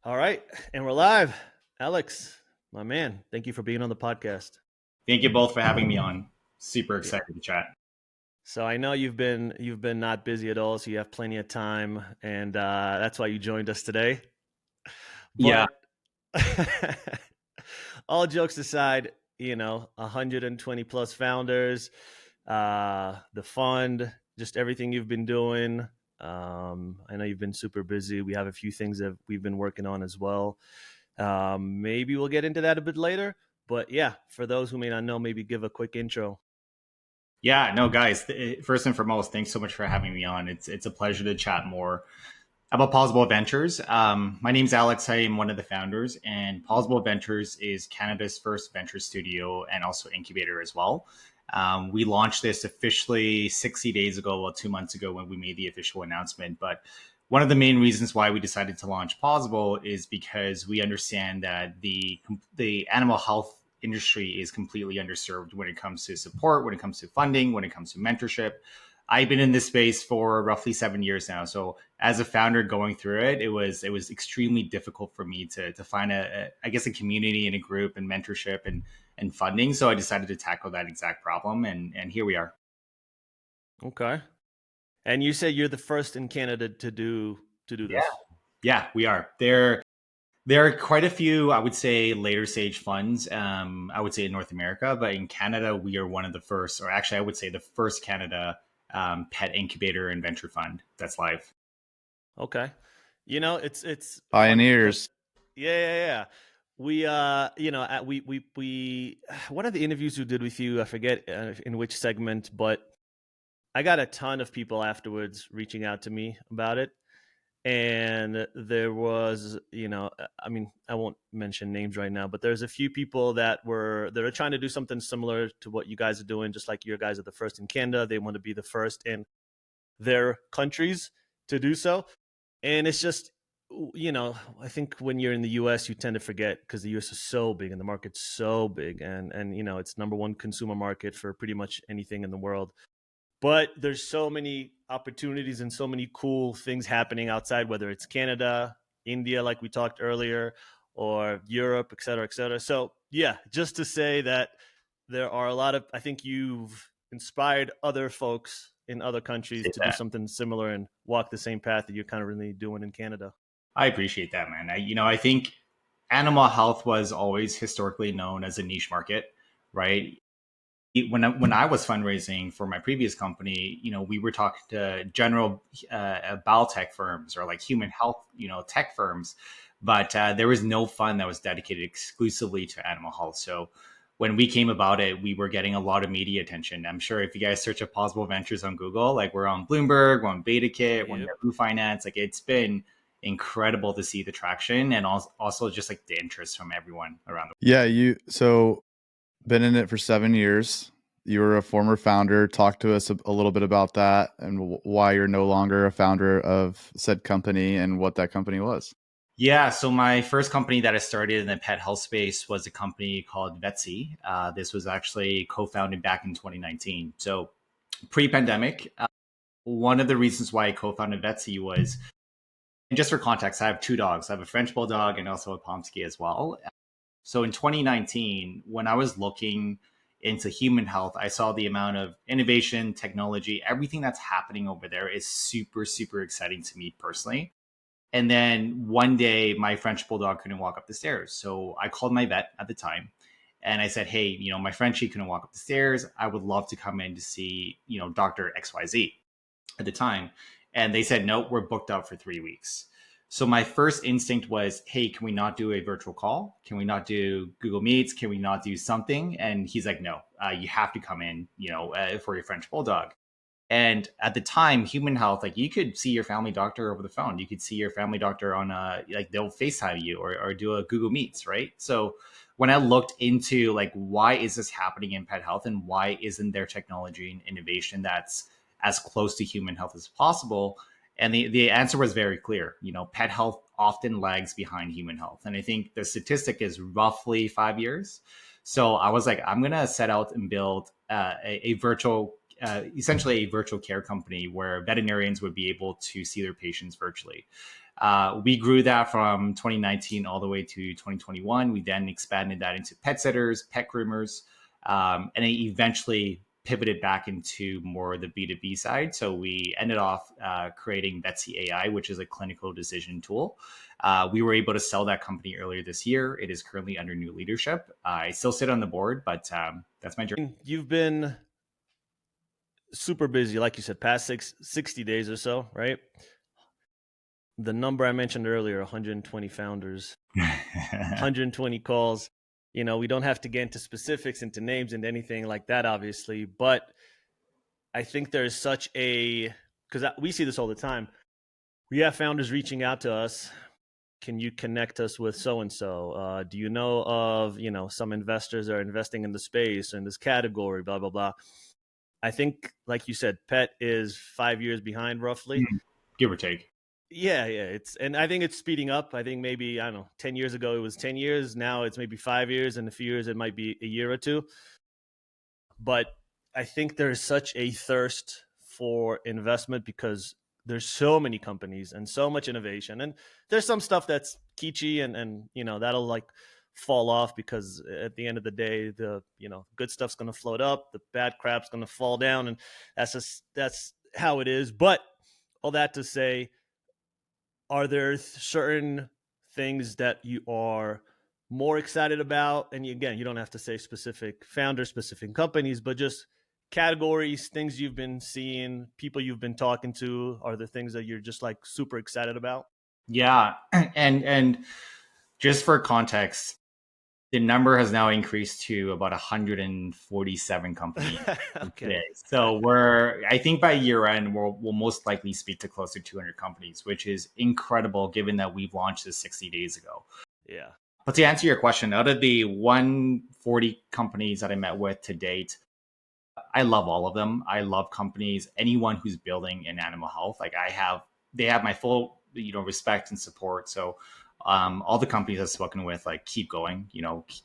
All right, and we're live. Alex, my man, thank you for being on the podcast. Thank you both for having me on. Super Yeah. excited to chat. So I know you've been not busy at all, so you have plenty of time, and that's why you joined us today. Yeah, But all jokes aside, 120 plus founders, the fund, just everything you've been doing. I know you've been super busy. We have a few things that we've been working on as well. Maybe we'll get into that a bit later. But yeah, for those who may not know, maybe give a quick intro. yeah, no, guys. First and foremost, thanks so much for having me on. It's a pleasure to chat more about Pawsible Ventures. My name's Alex. I am one of the founders, and Pawsible Ventures is Canada's first venture studio and also incubator as well. We launched this officially 60 days ago, well, 2 months ago when we made the official announcement. But one of the main reasons why we decided to launch Pawsible is because we understand that the animal health industry is completely underserved when it comes to support, when it comes to funding, when it comes to mentorship. I've been in this space for roughly 7 years now. So as a founder going through it, it was extremely difficult for me to find I guess a community and a group and mentorship and funding. So I decided to tackle that exact problem, and here we are. Okay. And you said you're the first in Canada to do Yeah, this. yeah, we are. There are quite a few, I would say, later stage funds. I would say in North America, but in Canada, we are one of the first, or actually, I would say the first Canada pet incubator and venture fund that's live. Okay. It's funny because Pioneers. yeah. We we one of the interviews we did with you, I forget in which segment, but I got a ton of people afterwards reaching out to me about it. And there was, I mean, I won't mention names right now, but there's a few people that are trying to do something similar to what you guys are doing, just like you guys are the first in Canada. They want to be the first in their countries to do so. And it's just, I think when you're in the US, you tend to forget because the US is so big and the market's so big, and it's number one consumer market for pretty much anything in the world. But there's so many opportunities and so many cool things happening outside, whether it's Canada, India, like we talked earlier, or Europe, et cetera, et cetera. So yeah, just to say that there are a lot of, I think you've inspired other folks in other countries to do something similar and walk the same path that you're kind of really doing in Canada. I appreciate that, man. I think animal health was always historically known as a niche market, right? When I was fundraising for my previous company, we were talking to general biotech firms or like human health, tech firms, but there was no fund that was dedicated exclusively to animal health. So when we came about it, we were getting a lot of media attention. I'm sure if you guys search up Possible Ventures on Google, like we're on Bloomberg, we're on BetaKit, we're on Yep. Yahoo Finance, like it's been incredible to see the traction and also just like the interest from everyone around the Yeah, so been in it for 7 years. You were a former founder. Talk to us a little bit about that and why you're no longer a founder of said company and what that company was. Yeah, so my first company that I started in the pet health space was a company called Vetsy. This was actually co-founded back in 2019. So pre-pandemic, one of the reasons why I co-founded Vetsy was, and just for context, I have two dogs. I have a French Bulldog and also a Pomsky as well. So in 2019, when I was looking into human health, I saw the amount of innovation, technology, everything that's happening over there is super, super exciting to me personally. And then one day, my French Bulldog couldn't walk up the stairs. So I called my vet at the time and I said, hey, my Frenchie couldn't walk up the stairs. I would love to come in to see, Dr. XYZ at the time. And they said, no, we're booked out for 3 weeks. So my first instinct was, hey, can we not do a virtual call? Can we not do Google Meets? Can we not do something? And he's like, no, you have to come in, for your French Bulldog. And at the time, human health, like you could see your family doctor over the phone. You could see your family doctor on like they'll FaceTime you or do a Google Meets, right? So when I looked into like why is this happening in pet health and why isn't there technology and innovation that's as close to human health as possible? And the answer was very clear. Pet health often lags behind human health. And I think the statistic is roughly 5 years. So I was like, I'm going to set out and build a virtual essentially a virtual care company where veterinarians would be able to see their patients virtually. We grew that from 2019 all the way to 2021. We then expanded that into pet sitters, pet groomers, and then eventually pivoted back into more the B2B side. So we ended off creating Betsy AI, which is a clinical decision tool. We were able to sell that company earlier this year. It is currently under new leadership. I still sit on the board, but that's my journey. You've been super busy, like you said, past 60 days or so, right? The number I mentioned earlier, 120 founders, 120 calls. We don't have to get into specifics, into names, and anything like that, obviously. But I think there's such because we see this all the time. We have founders reaching out to us. Can you connect us with so-and-so? Do you know of, some investors that are investing in the space, in this category, blah, blah, blah. I think, like you said, pet is 5 years behind roughly. Give or take. Yeah. And I think it's speeding up. I think maybe, 10 years ago it was 10 years. Now it's maybe 5 years. In a few years, it might be a year or two. But I think there's such a thirst for investment because there's so many companies and so much innovation. And there's some stuff that's kitschy and that'll like fall off because at the end of the day, the, good stuff's going to float up, the bad crap's going to fall down. And that's how it is. But all that to say, are there certain things that you are more excited about? And again, you don't have to say specific founders, specific companies, but just categories, things you've been seeing, people you've been talking to. Are there things that you're just like super excited about? Yeah. And just for context, the number has now increased to about 147 companies. Okay. Today. So I think by year end, we'll most likely speak to close to 200 companies, which is incredible given that we've launched this 60 days ago. Yeah. But to answer your question, out of the 140 companies that I met with to date, I love all of them. I love companies, anyone who's building in animal health. They have my full, respect and support. So all the companies I've spoken with, like, keep going,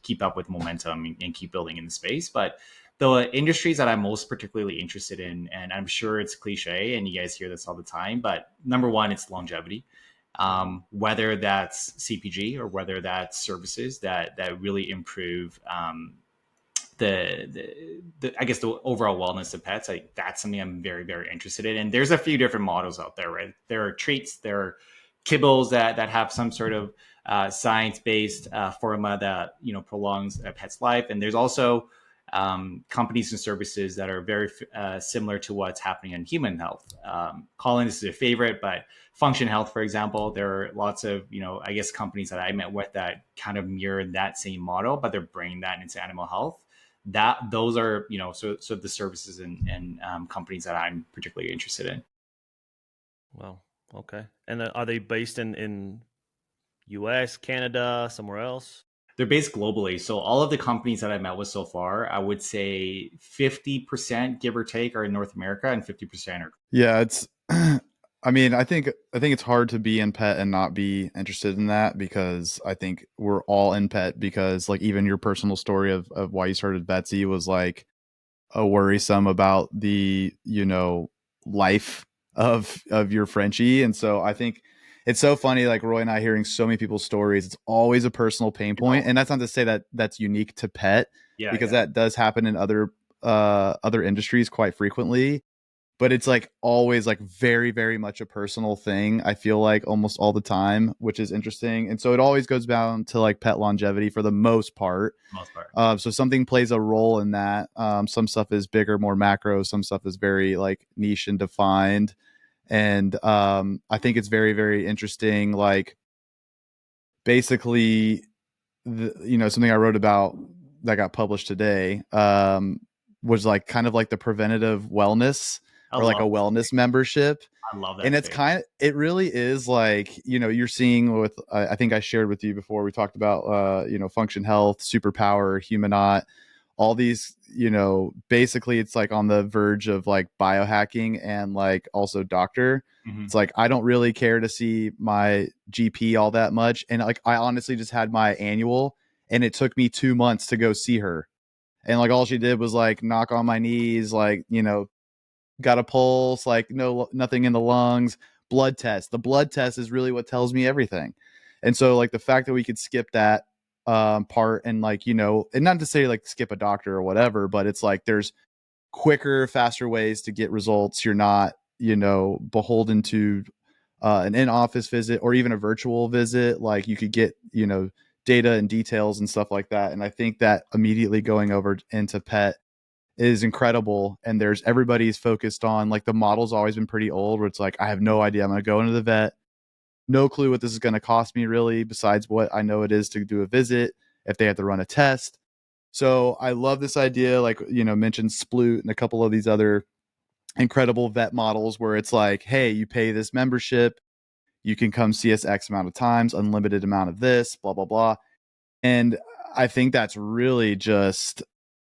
keep up with momentum and keep building in the space. But the industries that I'm most particularly interested in, and I'm sure it's cliche and you guys hear this all the time, but number one, it's longevity. Whether that's CPG or whether that's services that really improve the I guess the overall wellness of pets. That's something I'm very, very interested in. And there's a few different models out there, right? There are treats, there are kibbles that have some sort of science-based formula that prolongs a pet's life, and there's also companies and services that are very similar to what's happening in human health. Colin, this is a favorite, but Function Health, for example, there are lots of I guess companies that I met with that kind of mirror that same model, but they're bringing that into animal health. Those are so the services and companies that I'm particularly interested in. Wow. Okay. And are they based in US, Canada, somewhere else? They're based globally. So all of the companies that I met with so far, I would say 50%, give or take, are in North America and 50% are. Yeah, it's I mean, I think it's hard to be in pet and not be interested in that, because I think we're all in pet, because like even your personal story of why you started Betsy was like a worrisome about the, life of your Frenchie. And so I think it's so funny, like Roy and I hearing so many people's stories. It's always a personal pain point. And that's not to say that that's unique to pet, because that does happen in other industries quite frequently. But it's like always like very, very much a personal thing, I feel like, almost all the time, which is interesting. And so it always goes down to like pet longevity for the most part. So something plays a role in that. Some stuff is bigger, more macro. Some stuff is very like niche and defined. And I think it's very, very interesting. Like basically, something I wrote about that got published today was like kind of like the preventative wellness, or like a wellness membership. I love that. And it's it really is like, you're seeing with, I think I shared with you before, we talked about, Function Health, Superpower, Humanot, all these, basically it's like on the verge of like biohacking and like also doctor. Mm-hmm. It's like, I don't really care to see my GP all that much. And like, I honestly just had my annual and it took me 2 months to go see her. And like, all she did was like knock on my knees, like, got a pulse, like nothing in the lungs, blood test. The blood test is really what tells me everything. And so like the fact that we could skip that part and like, you know, and not to say like skip a doctor or whatever, but it's like there's quicker, faster ways to get results. You're not, you know, beholden to an in-office visit or even a virtual visit. Like you could get, you know, data and details and stuff like that. And I think that immediately going over into pet is incredible. And there's everybody's focused on like the model's always been pretty old where it's like, I have no idea. I'm going to go into the vet. No clue what this is going to cost me really, besides what I know it is to do a visit, if they have to run a test. So I love this idea, like, you know, mentioned Sploot and a couple of these other incredible vet models where it's like, hey, you pay this membership, you can come see us X amount of times, unlimited amount of this, blah, blah, blah. And I think that's really just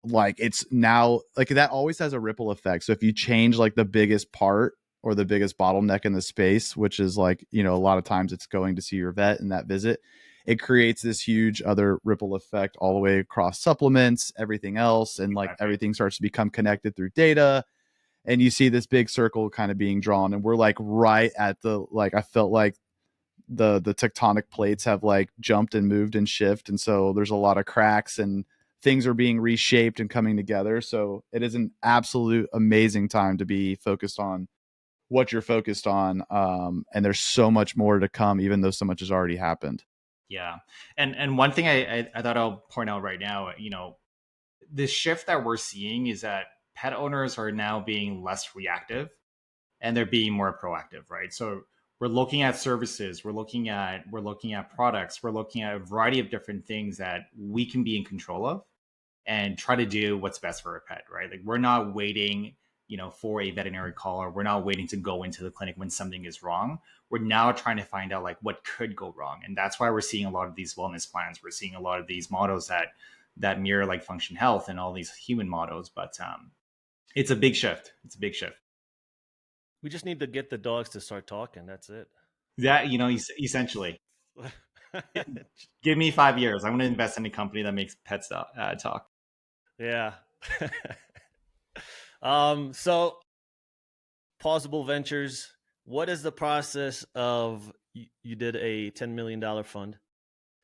like, it's now like that always has a ripple effect. So if you change like the biggest part or the biggest bottleneck in the space, which is like, you know, a lot of times it's going to see your vet in that visit, it creates this huge other ripple effect all the way across supplements, everything else. And like everything starts to become connected through data. And you see this big circle kind of being drawn. And we're like right at the, like, I felt like the tectonic plates have like jumped and moved and shift. And so there's a lot of cracks and things are being reshaped and coming together. So it is an absolute amazing time to be focused on what you're focused on. And there's so much more to come, even though so much has already happened. Yeah. And one thing I thought I'll point out right now, you know, the shift that we're seeing is that pet owners are now being less reactive and they're being more proactive, right? So we're looking at services, we're looking at products, we're looking at a variety of different things that we can be in control of and try to do what's best for our pet, right? Like we're not waiting, you know, for a veterinary call, or we're not waiting to go into the clinic when something is wrong. We're now trying to find out like what could go wrong. And that's why we're seeing a lot of these wellness plans. We're seeing a lot of these models that mirror like Function Health and all these human models. But it's a big shift. It's a big shift. We just need to get the dogs to start talking. That's it. That, you know, essentially, give me 5 years. I'm going to invest in a company that makes pets talk. Yeah. So Pawsible Ventures, what is the process of, you did a $10 million fund.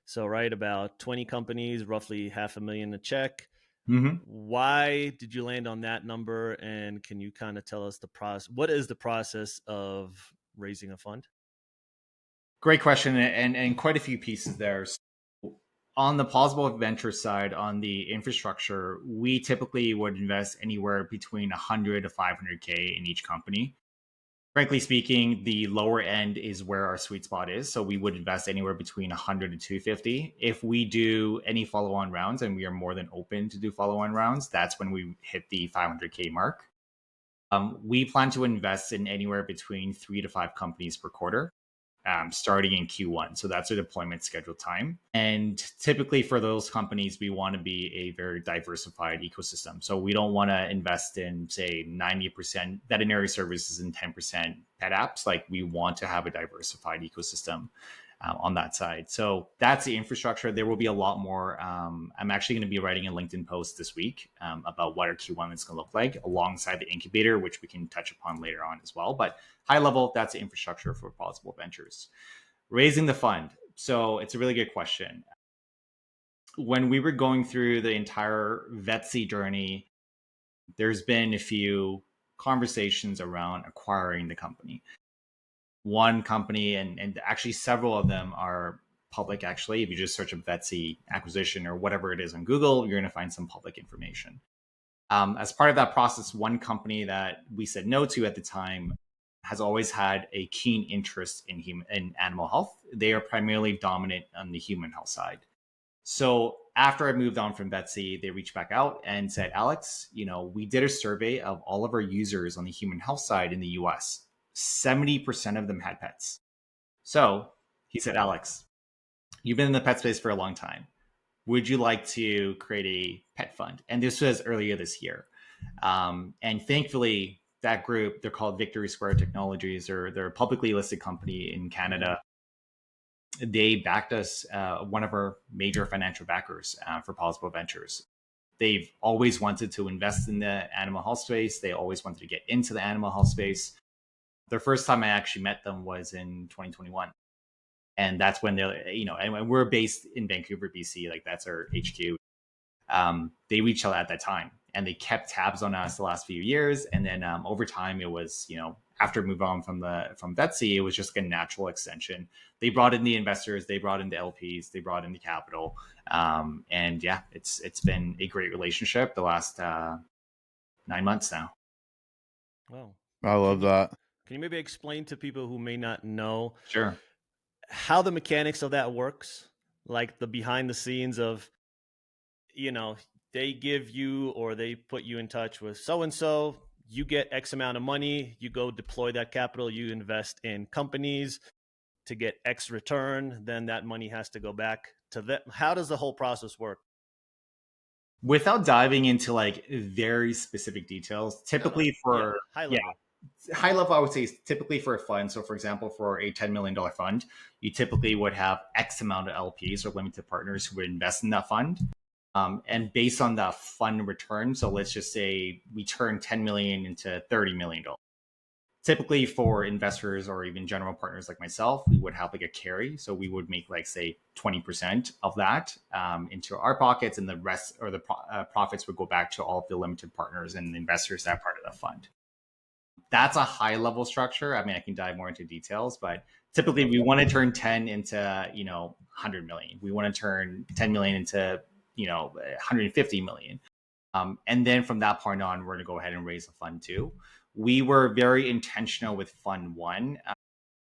So, right, about 20 companies, roughly $500,000 a check. Mm-hmm. Why did you land on that number? And can you kind of tell us the process? What is the process of raising a fund? Great question. And quite a few pieces there. So on the Pawsible Venture side, on the infrastructure, we typically would invest anywhere between 100 to 500K in each company. Frankly speaking, the lower end is where our sweet spot is. So we would invest anywhere between 100 to 250. If we do any follow-on rounds, and we are more than open to do follow-on rounds, that's when we hit the 500K mark. We plan to invest in anywhere between 3 to 5 companies per quarter, starting in Q1. So that's a deployment schedule time. And typically for those companies, we want to be a very diversified ecosystem. So we don't want to invest in, say, 90% veterinary services and 10% pet apps. Like we want to have a diversified ecosystem on that side. So that's the infrastructure. There will be a lot more. I'm actually going to be writing a LinkedIn post this week about what our Q1 is going to look like alongside the incubator, which we can touch upon later on as well. But high level, that's the infrastructure for Pawsible Ventures. Raising the fund. So it's a really good question. When we were going through the entire Vetsy journey, there's been a few conversations around acquiring the company. One company, and actually several of them are public. Actually, if you just search up Vetsy acquisition or whatever it is on Google, you're going to find some public information. As part of that process, one company that we said no to at the time has always had a keen interest in animal health. They are primarily dominant on the human health side. So after I moved on from Vetsy, they reached back out and said, Alex, you know, we did a survey of all of our users on the human health side in the US. 70% of them had pets. So he said, Alex, you've been in the pet space for a long time. Would you like to create a pet fund? And this was earlier this year. And thankfully, that group, they're called Victory Square Technologies, or they're a publicly listed company in Canada. They backed us, one of our major financial backers for Pawsible Ventures. They've always wanted to invest in the animal health space. They always wanted to get into the animal health space. The first time I actually met them was in 2021. And that's when they're, and we're based in Vancouver, BC, like that's our HQ. They reached out at that time and they kept tabs on us the last few years. And then over time, it was, after move on from Betsy, it was just a natural extension. They brought in the investors, they brought in the LPs, they brought in the capital. And yeah, it's been a great relationship the last 9 months now. Wow. I love that. Can you maybe explain to people who may not know Sure. how the mechanics of that works? Like the behind the scenes of, they give you or they put you in touch with so and so, you get X amount of money, you go deploy that capital, you invest in companies to get X return, then that money has to go back to them. How does the whole process work? Without diving into like very specific details, typically for high level. High level, I would say is typically for a fund. So, for example, for a $10 million fund, you typically would have X amount of LPs or limited partners who would invest in that fund. And based on the fund return, so let's just say we turn 10 million into $30 million. Typically for investors or even general partners like myself, we would have like a carry. So we would make like say 20% of that into our pockets, and the rest or the profits would go back to all of the limited partners and investors that are part of the fund. That's a high level structure. I mean, I can dive more into details, but typically we want to turn 10 into, 100 million. We want to turn 10 million into, 150 million. And then from that point on, we're going to go ahead and raise a fund two. We were very intentional with fund one.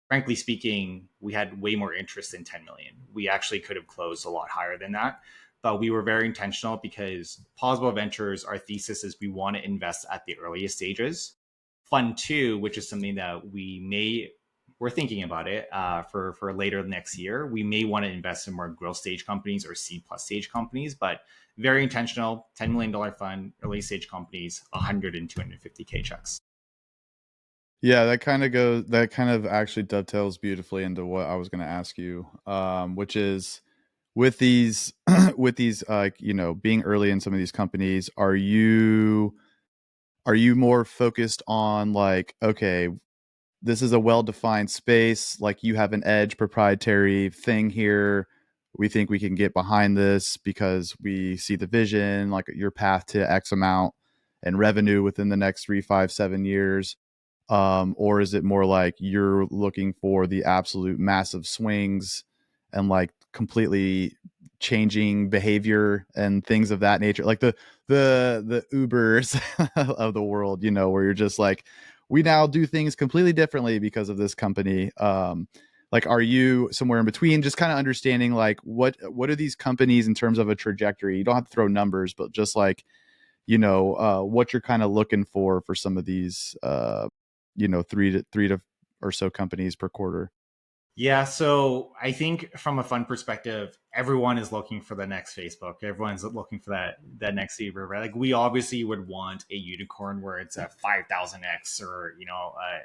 Frankly speaking, we had way more interest in 10 million. We actually could have closed a lot higher than that, but we were very intentional because Pawsible Ventures, our thesis is we want to invest at the earliest stages. Fund two, which is something that we're thinking about it for later next year. We may want to invest in more growth stage companies or C+ stage companies, but very intentional, $10 million fund, early stage companies, 100 and 250K checks. Yeah, that kind of actually dovetails beautifully into what I was going to ask you, which is with these, being early in some of these companies, are you more focused on like, okay, this is a well-defined space, like you have an edge proprietary thing here. We think we can get behind this because we see the vision, like your path to X amount and revenue within the next 3, 5, 7 years. Or is it more like you're looking for the absolute massive swings and like completely changing behavior and things of that nature, like the Ubers of the world, where you're just like, we now do things completely differently because of this company. Like, are you somewhere in between? Just kind of understanding like what are these companies in terms of a trajectory? You don't have to throw numbers, but just like, what you're kind of looking for some of these, three to or so companies per quarter. Yeah, so I think from a fund perspective, everyone is looking for the next Facebook. Everyone's looking for that next Uber, right? Like we obviously would want a unicorn where it's a 5,000x or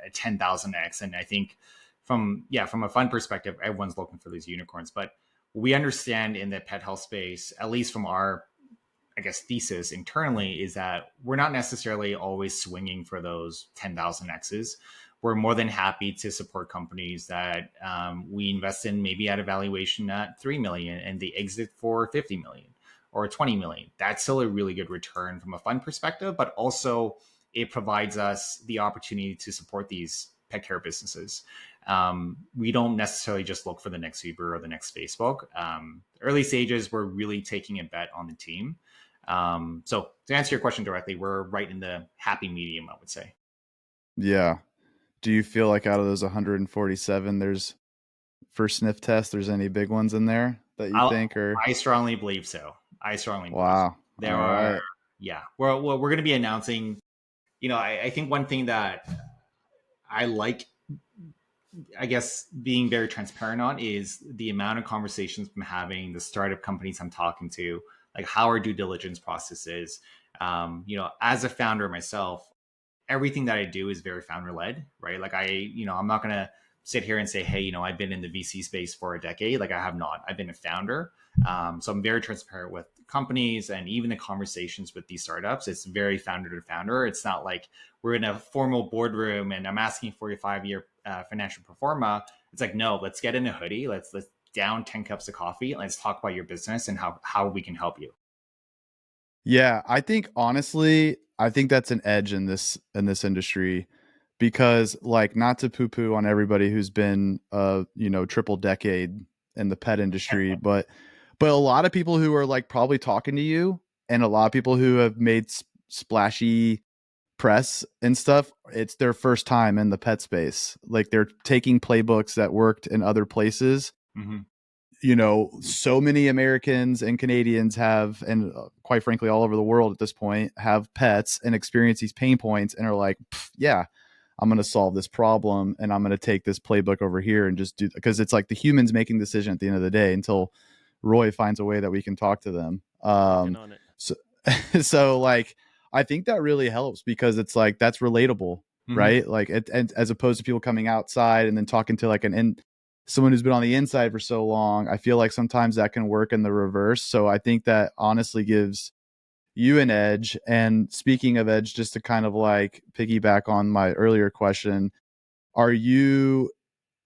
a 10,000x, and I think from a fund perspective, everyone's looking for these unicorns. But we understand in the pet health space, at least from our thesis internally, is that we're not necessarily always swinging for those 10,000 X's. We're more than happy to support companies that we invest in maybe at a valuation at 3 million and they exit for 50 million or 20 million. That's still a really good return from a fund perspective, but also it provides us the opportunity to support these pet care businesses. We don't necessarily just look for the next Uber or the next Facebook. Early stages, we're really taking a bet on the team. So to answer your question directly, we're right in the happy medium, I would say. Yeah. Do you feel like out of those 147, there's for sniff test, there's any big ones in there that you think are? I strongly believe so. Wow. There are, yeah. We're going to be announcing, I think one thing that I like, being very transparent on is the amount of conversations I'm having, the startup companies I'm talking to, like how our due diligence process is. As a founder myself, everything that I do is very founder led, right? Like I'm not going to sit here and say, hey, I've been in the VC space for a decade. Like I have not. I've been a founder. So I'm very transparent with companies, and even the conversations with these startups. It's very founder to founder. It's not like we're in a formal boardroom and I'm asking for your 5-year financial pro forma. It's like, no, let's get in a hoodie. Let's down 10 cups of coffee. Let's talk about your business and how we can help you. Yeah, I think honestly, I think that's an edge in this industry, because like, not to poo poo on everybody who's been triple decade in the pet industry, but a lot of people who are like probably talking to you, and a lot of people who have made splashy press and stuff, it's their first time in the pet space. Like they're taking playbooks that worked in other places. Mm-hmm. So many Americans and Canadians have, and quite frankly, all over the world at this point, have pets and experience these pain points and are like, yeah, I'm going to solve this problem, and I'm going to take this playbook over here and just do, because it's like the humans making the decision at the end of the day until Roy finds a way that we can talk to them. Working on it. So, so like, I think that really helps, because it's like, that's relatable, Mm-hmm. right? Like, and as opposed to people coming outside and then talking to like someone who's been on the inside for so long. I feel like sometimes that can work in the reverse. So I think that honestly gives you an edge. And speaking of edge, just to kind of like piggyback on my earlier question, are you,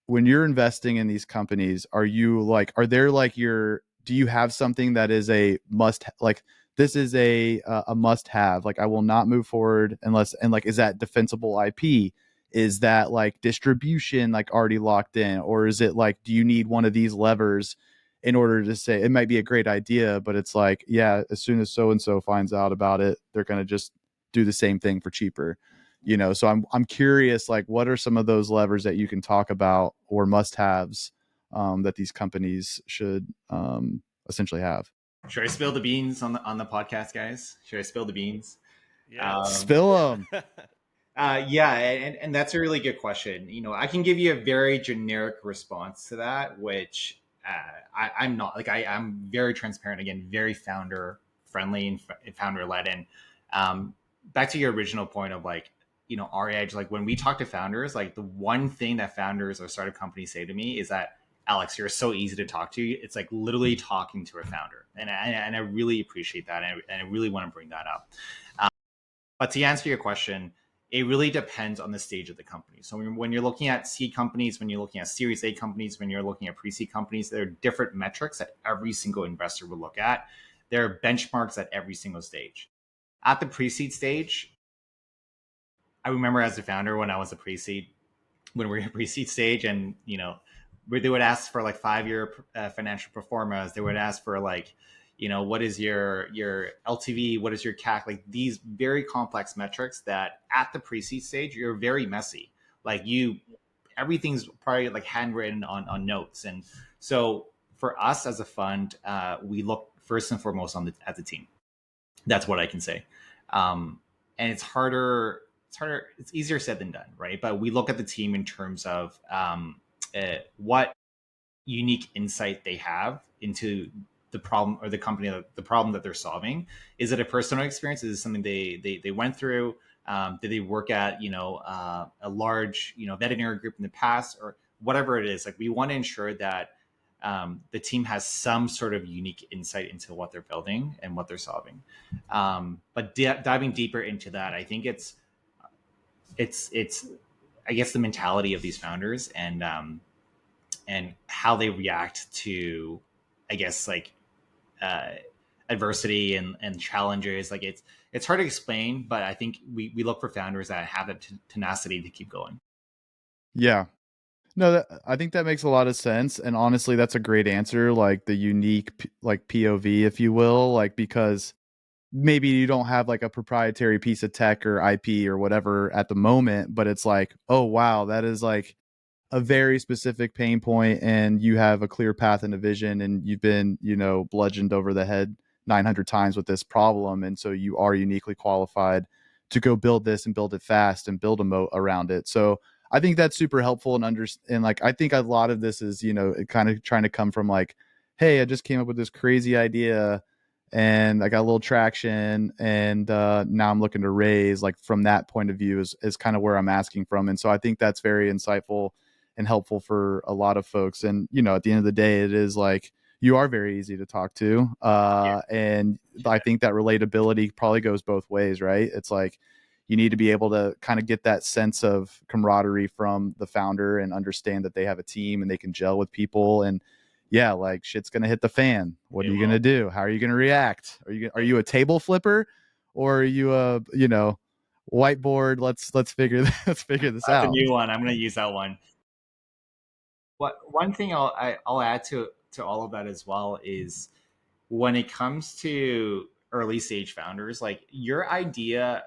when you're investing in these companies, are do you have something that is a must, like this is a must have, like I will not move forward unless, and like, is that defensible IP? Is that like distribution like already locked in? Or is it like, do you need one of these levers in order to say it might be a great idea, but it's like, yeah, as soon as so and so finds out about it, they're going to just do the same thing for cheaper? So I'm curious, like, what are some of those levers that you can talk about, or must haves, that these companies should essentially have? Should I spill the beans on the podcast, guys? Should I spill the beans? Yeah. Spill them. Yeah, and that's a really good question. I can give you a very generic response to that, which I'm not like I'm very transparent, again, very founder friendly and founder led. And back to your original point of like, our edge, like when we talk to founders, like the one thing that founders or startup companies say to me is that, Alex, you're so easy to talk to. It's like literally talking to a founder, and I really appreciate that, and I really want to bring that up. But to answer your question, it really depends on the stage of the company. So when you're looking at seed companies, when you're looking at Series A companies, when you're looking at pre-seed companies, there are different metrics that every single investor will look at. There are benchmarks at every single stage. At the pre-seed stage, I remember as a founder when I was a pre-seed, when we were in pre-seed stage, and they would ask for like 5-year financial performance. They would ask for like, what is your LTV? What is your CAC? Like these very complex metrics that at the pre-seed stage, you're very messy. Like everything's probably like handwritten on notes. And so for us as a fund, we look first and foremost at the team. That's what I can say. And it's harder. It's easier said than done, right? But we look at the team in terms of what unique insight they have into the problem or the company, the problem that they're solving. Is it a personal experience? Is it something they went through? Did they work at a large veterinary group in the past, or whatever it is? Like we want to ensure that the team has some sort of unique insight into what they're building and what they're solving. But diving deeper into that, I think it's I guess the mentality of these founders and how they react to, I guess, like adversity and challenges. Like it's hard to explain, but I think we look for founders that have that tenacity to keep going. Yeah. No, I think that makes a lot of sense. And honestly, that's a great answer. Like the unique, like POV, if you will, like, because maybe you don't have like a proprietary piece of tech or IP or whatever at the moment, but it's like, oh, wow, that is like a very specific pain point, and you have a clear path and a vision, and you've been, bludgeoned over the head 900 times with this problem. And so you are uniquely qualified to go build this and build it fast and build a moat around it. So I think that's super helpful. And like, I think a lot of this is, kind of trying to come from like, hey, I just came up with this crazy idea and I got a little traction, and now I'm looking to raise, like, from that point of view is kind of where I'm asking from. And so I think that's very insightful and helpful for a lot of folks. And, you know, at the end of the day, it is like, you are very easy to talk to. And I think that relatability probably goes both ways, right? It's like, you need to be able to kind of get that sense of camaraderie from the founder and understand that they have a team and they can gel with people. And yeah, like shit's going to hit the fan. What are you going to do? How are you going to react? Are you a table flipper, or are you a, you know, whiteboard? Let's figure let's figure this That's out. a new one. I'm going to use that one. One thing I'll add to all of that as well is when it comes to early stage founders, like your idea,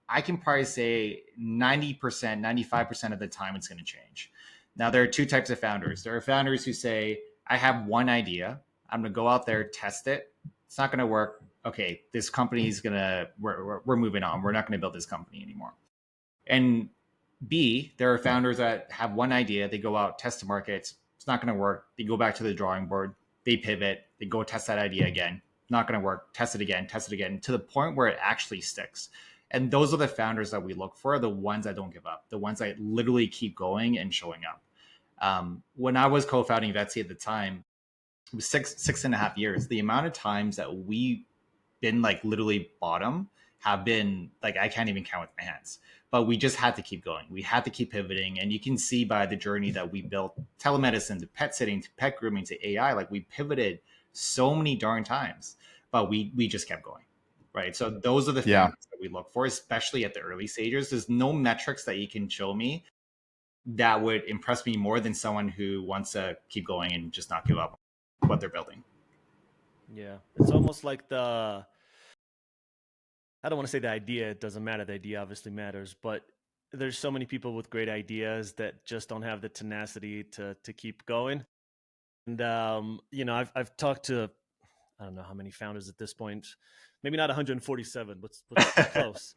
I can probably say 90%, 95% of the time it's going to change. Now, there are two types of founders. There are founders who say, I have one idea. I'm going to go out there, test it. It's not going to work. Okay, this company is going to, we're moving on. We're not going to build this company anymore. And B, there are founders that have one idea. They go out, test the markets. It's not going to work. They go back to the drawing board. They pivot. They go test that idea again. Not going to work. Test it again, to the point where it actually sticks. And those are the founders that we look for, the ones that don't give up, the ones that literally keep going and showing up. When I was co-founding Vetsy at the time, it was 6.5 years. The amount of times that we been like literally bottom have been like, I can't even count with my hands, but we just had to keep going. We had to keep pivoting. And you can see by the journey that we built telemedicine to pet sitting, to pet grooming, to AI, like we pivoted so many darn times, but we just kept going. Right. So those are the founders that we look for, especially at the early stages. There's no metrics that you can show me that would impress me more than someone who wants to keep going and just not give up what they're building. Yeah. It's almost like I don't want to say the idea, it doesn't matter. The idea obviously matters, but there's so many people with great ideas that just don't have the tenacity to keep going. And, you know, I've talked to, I don't know how many founders at this point, maybe not 147, but close.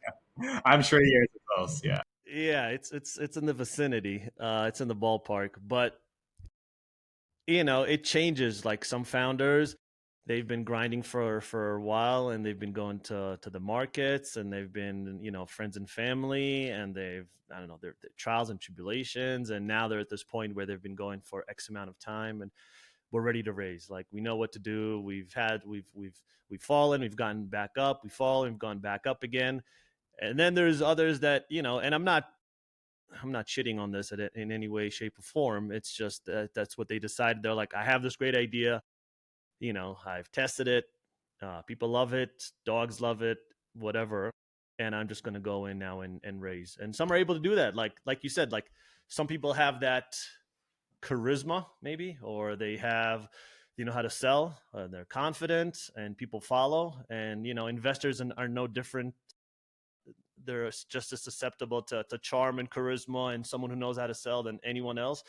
I'm sure yours are close. Yeah. Yeah. It's in the vicinity. It's in the ballpark, but you know, it changes. Like some founders, they've been grinding for a while, and they've been going to the markets, and they've been, you know, friends and family, and they've, I don't know, their trials and tribulations, and now they're at this point where they've been going for X amount of time, and we're ready to raise. Like we know what to do. We've fallen, we've gotten back up, we've fallen, we've gone back up again. And then there's others that, you know, and I'm not shitting on this in any way, shape, or form. It's just that's what they decided. They're like, I have this great idea. You know, I've tested it. People love it. Dogs love it. Whatever. And I'm just going to go in now and raise. And some are able to do that. Like you said, like some people have that charisma, maybe, or they have, you know, how to sell. They're confident, and people follow. And you know, investors are no different. They're just as susceptible to charm and charisma and someone who knows how to sell than anyone else.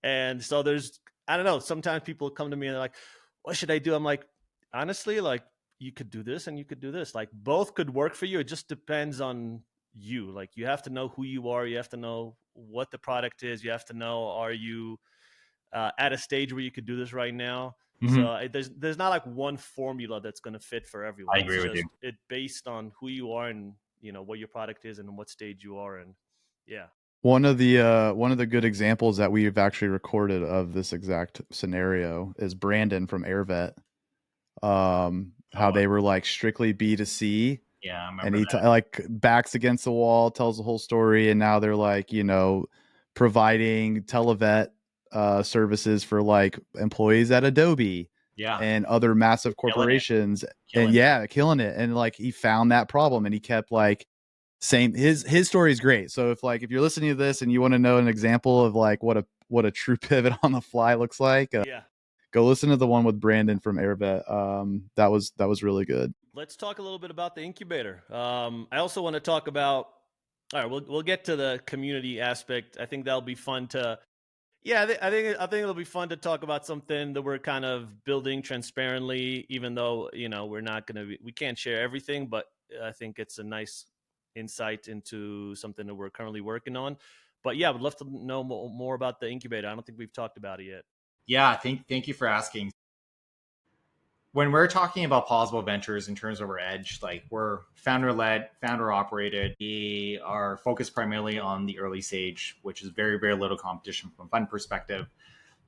And so there's, I don't know, sometimes people come to me and they're like, what should I do? I'm like, honestly, like you could do this and you could do this. Like both could work for you. It just depends on you. Like you have to know who you are. You have to know what the product is. You have to know, are you at a stage where you could do this right now? Mm-hmm. So there's not like one formula that's going to fit for everyone. I agree with you. It's based on who you are and, you know, what your product is and what stage you are in. Yeah. One of the good examples that we've actually recorded of this exact scenario is Brandon from AirVet. How they were like strictly B2C. Yeah, I remember and he that. like backs against the wall, tells the whole story, and now they're like, you know, providing televet services for like employees at Adobe and other massive corporations. Killing it. And like he found that problem and he kept like his story is great. So if you're listening to this and you want to know an example of like what a true pivot on the fly looks like, go listen to the one with Brandon from AirVet. That was really good. Let's talk a little bit about the incubator. I also want to talk about, all right, we'll get to the community aspect. I think that'll be fun to, I think it'll be fun to talk about something that we're kind of building transparently, even though, you know, we can't share everything, but I think it's a nice insight into something that we're currently working on. But yeah, I would love to know more about the incubator. I don't think we've talked about it yet. Yeah, thank you for asking. when we're talking about Pawsible Ventures in terms of our edge, like we're founder led, founder operated. We are focused primarily on the early stage, which is very, very little competition from a fund perspective.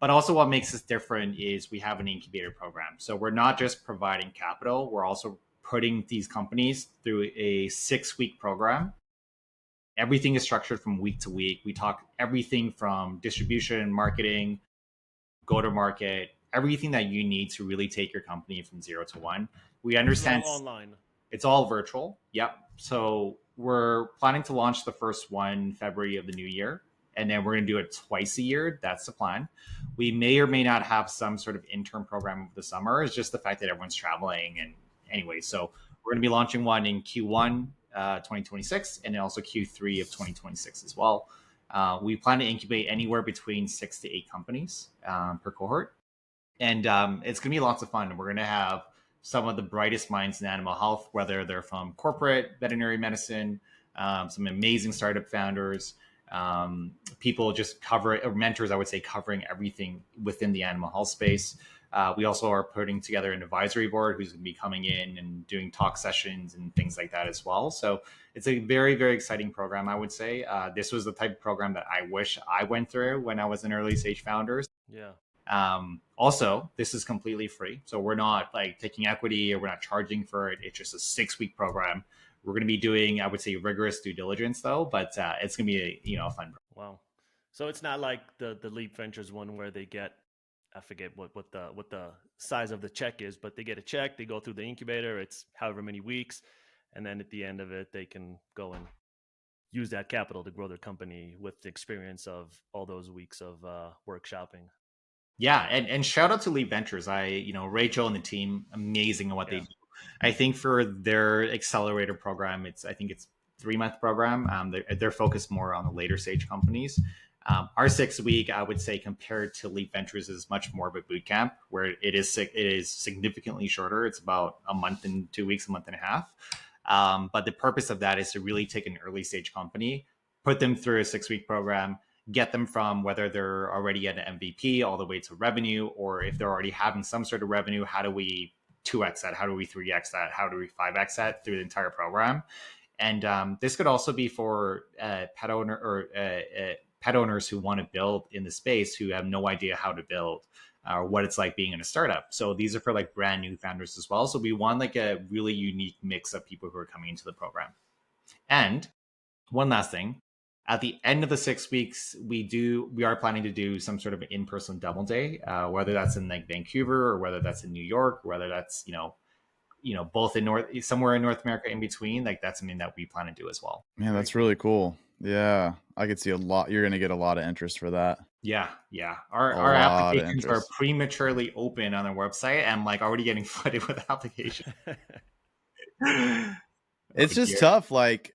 But also, what makes us different is we have an incubator program. So we're not just providing capital, we're also putting these companies through a 6-week program. Everything is structured from week to week. We talk everything from distribution, marketing, go to market, everything that you need to really take your company from 0 to 1. We understand It's all online. it's all virtual. Yep. So we're planning to launch the first one February of the new year, and then we're going to do it twice a year. That's the plan. We may or may not have some sort of intern program over the summer. It's just the fact that everyone's traveling. And anyway, so we're going to be launching one in Q1 2026 and then also Q3 of 2026 as well. We plan to incubate anywhere between 6 to 8 companies per cohort. And it's going to be lots of fun. We're going to have some of the brightest minds in animal health, whether they're from corporate veterinary medicine, some amazing startup founders, people just or mentors, I would say, covering everything within the animal health space. We also are putting together an advisory board who's going to be coming in and doing talk sessions and things like that as well. So it's a very, very exciting program, I would say. This was the type of program that I wish I went through when I was an early stage founder. Yeah. Also, this is completely free. So we're not like taking equity or we're not charging for it. It's just a 6-week program. We're going to be doing, I would say, rigorous due diligence though, but it's going to be a fun program. Wow. So it's not like the Leap Ventures one where they get, I forget what the size of the check is, but they get a check, they go through the incubator, it's however many weeks, and then at the end of it, they can go and use that capital to grow their company with the experience of all those weeks of workshopping. Yeah, and shout out to Leap Ventures. Rachel and the team, amazing at what they do. I think for their accelerator program, I think it's 3-month program. They're focused more on the later stage companies. Our 6-week, I would say, compared to Leap Ventures, is much more of a boot camp where it is significantly shorter. It's about a month and 2 weeks, a month and a half. But the purpose of that is to really take an early stage company, put them through a 6-week program, get them from whether they're already at an MVP all the way to revenue, or if they're already having some sort of revenue, how do we 2x that? How do we 3x that? How do we 5x that through the entire program? And this could also be for pet owners who want to build in the space, who have no idea how to build or what it's like being in a startup. So these are for like brand new founders as well. So we want like a really unique mix of people who are coming into the program. And one last thing, at the end of the 6 weeks, we are planning to do some sort of an in-person demo day, whether that's in like Vancouver or whether that's in New York, or whether that's both in somewhere in North America in between. Like that's something that we plan to do as well. Man, that's really cool. Yeah, I could see a lot. You're going to get a lot of interest for that. Yeah. Our applications are prematurely open on their website. And I'm like already getting flooded with applications. It's just tough. Like,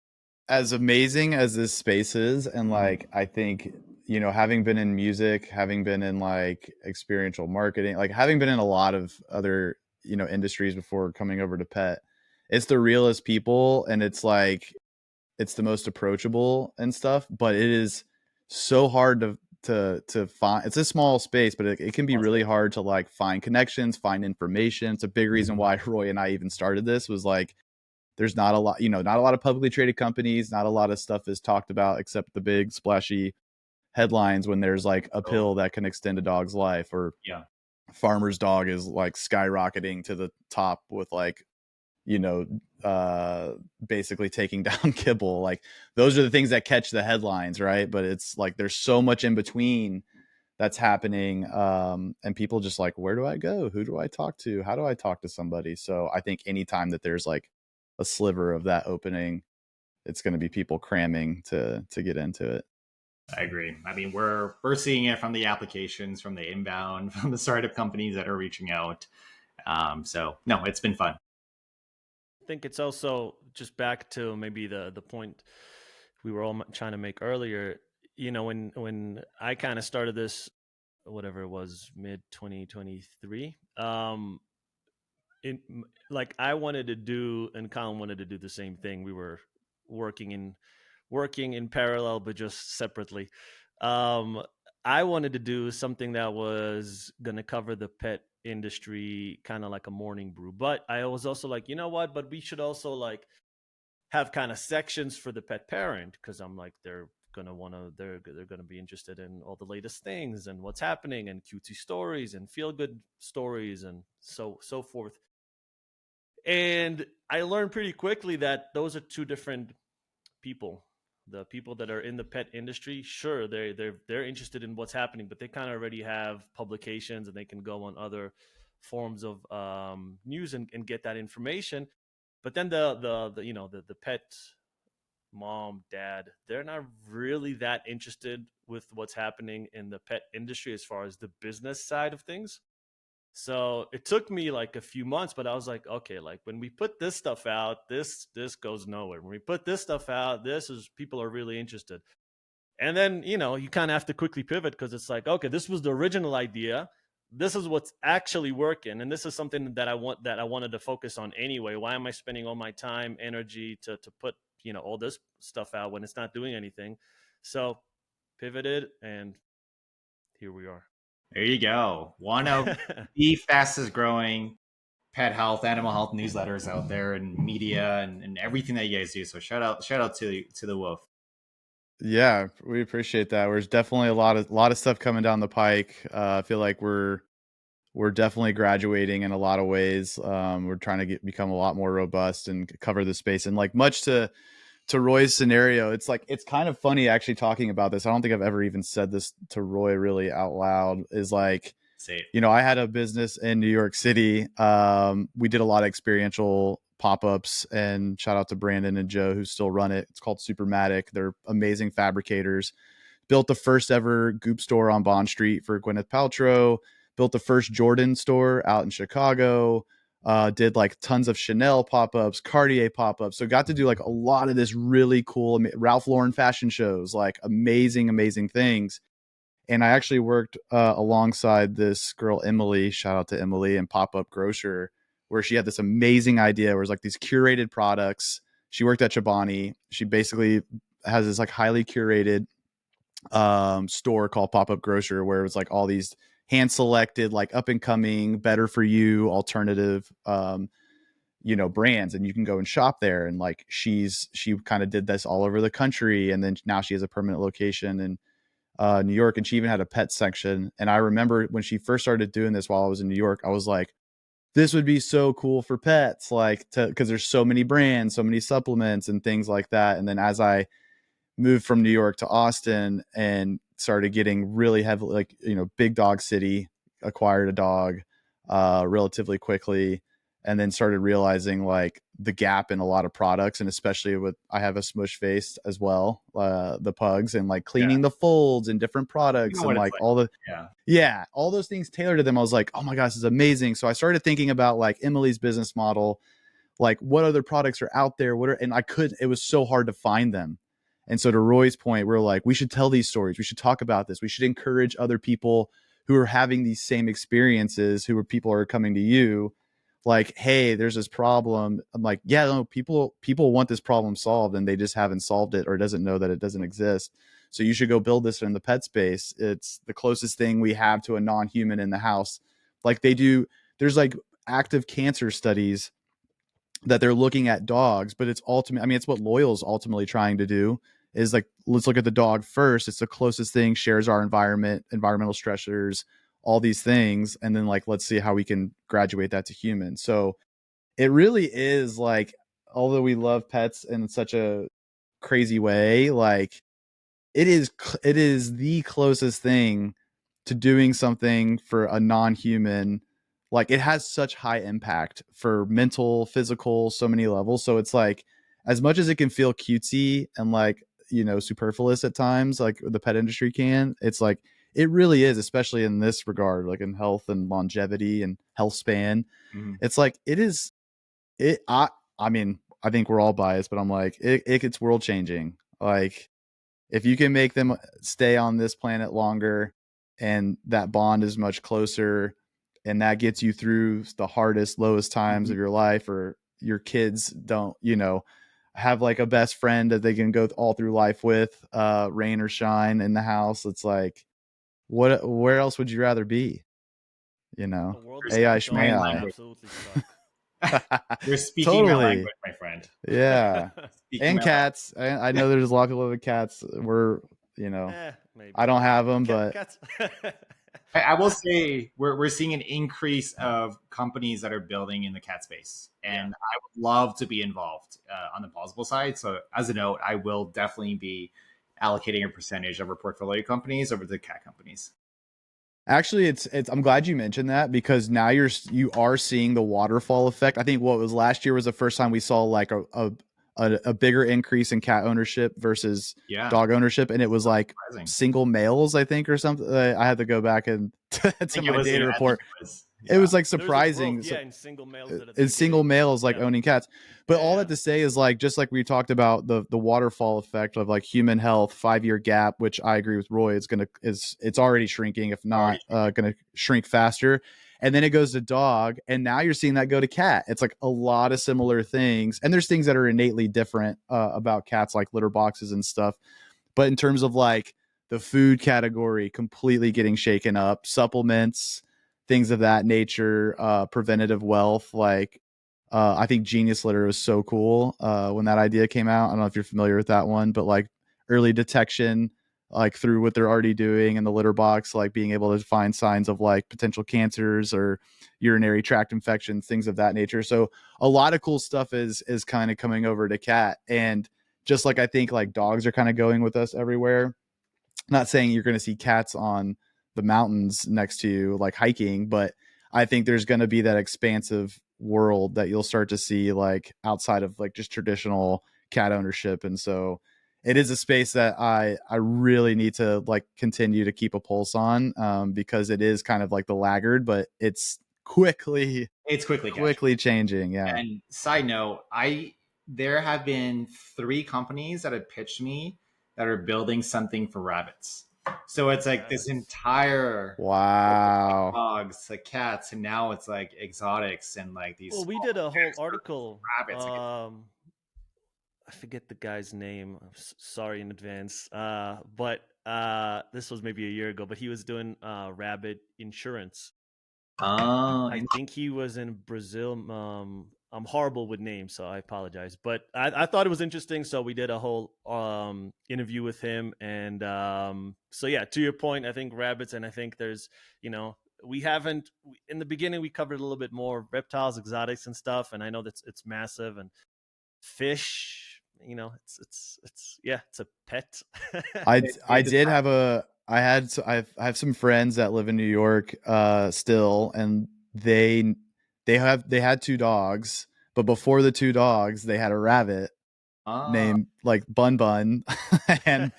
as amazing as this space is, and like I think having been in music, having been in like experiential marketing, like having been in a lot of other industries before coming over to pet, it's the realest people, and it's like it's the most approachable and stuff, but it is so hard to find. It's a small space, but it can be really hard to like find connections, find information. It's a big reason why Roy and I even started this, was like there's not a lot, not a lot of publicly traded companies, not a lot of stuff is talked about except the big splashy headlines when there's like a pill that can extend a dog's life, or farmer's dog is like skyrocketing to the top with like, basically taking down kibble. Like those are the things that catch the headlines, right? But it's like there's so much in between that's happening, and people just like, where do I go? Who do I talk to? How do I talk to somebody? So I think anytime that there's like a sliver of that opening, it's going to be people cramming to get into it. I agree. I mean, we're seeing it from the applications, from the inbound, from the startup companies that are reaching out. So no, it's been fun. I think it's also just back to maybe the point we were all trying to make earlier. When I kind of started this, whatever it was, mid 2023, like I wanted to do, and Colin wanted to do the same thing. We were working in parallel, but just separately. I wanted to do something that was going to cover the pet industry kind of like a morning brew. But I was also like, you know what? But we should also like have kind of sections for the pet parent, because I'm like, they're gonna be interested in all the latest things and what's happening and cutesy stories and feel good stories and so forth. And I learned pretty quickly that those are two different people. The people that are in the pet industry, sure, they're interested in what's happening, but they kind of already have publications and they can go on other forms of news and get that information. But then the pet mom, dad, they're not really that interested with what's happening in the pet industry as far as the business side of things. So it took me like a few months, but I was like, okay, like when we put this stuff out, this goes nowhere. When we put this stuff out, this is people are really interested. And then, you kind of have to quickly pivot, because it's like, okay, this was the original idea. This is what's actually working, and this is something that I wanted to focus on anyway. Why am I spending all my time, energy to put, all this stuff out when it's not doing anything? So pivoted, and here we are. There you go. One of the fastest growing pet health, animal health newsletters out there, and media, and everything that you guys do. So shout out to the Wolf. Yeah, we appreciate that. There's definitely a lot of stuff coming down the pike. I feel like we're definitely graduating in a lot of ways. We're trying to become a lot more robust and cover the space. And like much to Roy's scenario, it's like it's kind of funny actually talking about this. I don't think I've ever even said this to Roy really out loud. Is like, Say I had a business in New York City. We did a lot of experiential pop-ups, and shout out to Brandon and Joe who still run it. It's called Supermatic. They're amazing fabricators. Built the first ever Goop store on Bond Street for Gwyneth Paltrow. Built the first Jordan store out in Chicago. Did like tons of Chanel pop-ups, Cartier pop-ups. So got to do like a lot of this really cool Ralph Lauren fashion shows, like amazing things. And I actually worked alongside this girl, Emily, shout out to Emily, and Pop Up Grocer, where she had this amazing idea where it was like these curated products. She worked at Chobani. She basically has this like highly curated store called Pop Up Grocer, where it was like all these hand selected, like up and coming, better for you, alternative, brands, and you can go and shop there. And like she kind of did this all over the country, and then now she has a permanent location in New York, and she even had a pet section. And I remember when she first started doing this while I was in New York, I was like, this would be so cool for pets, like because there's so many brands, so many supplements and things like that. And then as I moved from New York to Austin and started getting really heavily, like, big dog city, acquired a dog relatively quickly, and then started realizing like the gap in a lot of products, and especially with, I have a smush face as well, the pugs, and like cleaning the folds and different products, and like all the all those things tailored to them. I was like, oh my gosh, this is amazing. So I started thinking about like Emily's business model, like what other products are out there, and it was so hard to find them. And so to Roy's point, we're like, we should tell these stories. We should talk about this. We should encourage other people who are having these same experiences, people are coming to you like, hey, there's this problem. I'm like, yeah, no, people want this problem solved, and they just haven't solved it or doesn't know that it doesn't exist. So you should go build this in the pet space. It's the closest thing we have to a non-human in the house. Like there's like active cancer studies that they're looking at dogs, but it's it's what Loyal's ultimately trying to do, is like, let's look at the dog first. It's the closest thing, shares our environment, environmental stressors, all these things. And then like, let's see how we can graduate that to human. So it really is like, although we love pets in such a crazy way, like it is the closest thing to doing something for a non-human. Like it has such high impact for mental, physical, so many levels. So it's like, as much as it can feel cutesy and like, superfluous at times, like the pet industry can, it's like, it really is, especially in this regard, like in health and longevity and health span. It's like, it is it I mean, I think we're all biased, but I'm like, it's world changing. Like if you can make them stay on this planet longer, and that bond is much closer, and that gets you through the hardest, lowest times of your life, or your kids don't, have like a best friend that they can go all through life with, rain or shine in the house. It's like, where else would you rather be? you The know, world is AI stuck, dog. Schmai. Absolutely stuck. You're speaking my Totally. language, my friend. Yeah. Speaking And my cats. I know there's a lot of people with cats. Maybe. I don't have them, but Cats. I will say we're seeing an increase of companies that are building in the cat space, and I would love to be involved on the Pawsible side. So as a note, I will definitely be allocating a percentage of our portfolio companies over to the cat companies. actually it's I'm glad you mentioned that, because now you are seeing the waterfall effect. I think what was last year was the first time we saw like a bigger increase in cat ownership versus dog ownership, and it was like Surprising. single males, I think, or something. I had to go back and to my data report. It was like surprising. Growth, in single males that are In single males like owning cats. But all Yeah. that to say is, like, just like we talked about the waterfall effect of like human health 5-year gap, which I agree with Roy, it's already shrinking, if not gonna shrink faster. And then it goes to dog, and now you're seeing that go to cat. It's like a lot of similar things, and there's things that are innately different about cats, like litter boxes and stuff. But in terms of like the food category completely getting shaken up, supplements, things of that nature, preventative wealth, like I think Genius Litter was so cool when that idea came out. I don't know if you're familiar with that one, but like early detection, like through what they're already doing in the litter box, like being able to find signs of like potential cancers or urinary tract infections, things of that nature. So a lot of cool stuff is kind of coming over to cat. And just like I think like dogs are kind of going with us everywhere. Not saying you're going to see cats on the mountains next to you like hiking, but I think there's going to be that expansive world that you'll start to see like outside of like just traditional cat ownership. And so it is a space that I really need to like continue to keep a pulse on, because it is kind of like the laggard, but it's quickly changing. Yeah. And side note, there have been 3 companies that have pitched me that are building something for rabbits. So it's like this entire dogs, like cats, and now it's like exotics and like these. Well, we did a whole article. Rabbits. I forget the guy's name. I'm sorry in advance. But this was maybe a year ago. But he was doing rabbit insurance. I think he was in Brazil. I'm horrible with names, so I apologize. But I thought it was interesting, so we did a whole interview with him. And so yeah, to your point, I think rabbits, and I think there's, we haven't in the beginning we covered a little bit more reptiles, exotics, and stuff. And I know that it's massive, and fish. It's a pet. I have some friends that live in New York still, and they had 2 dogs, but before the 2 dogs they had a rabbit named like Bun Bun and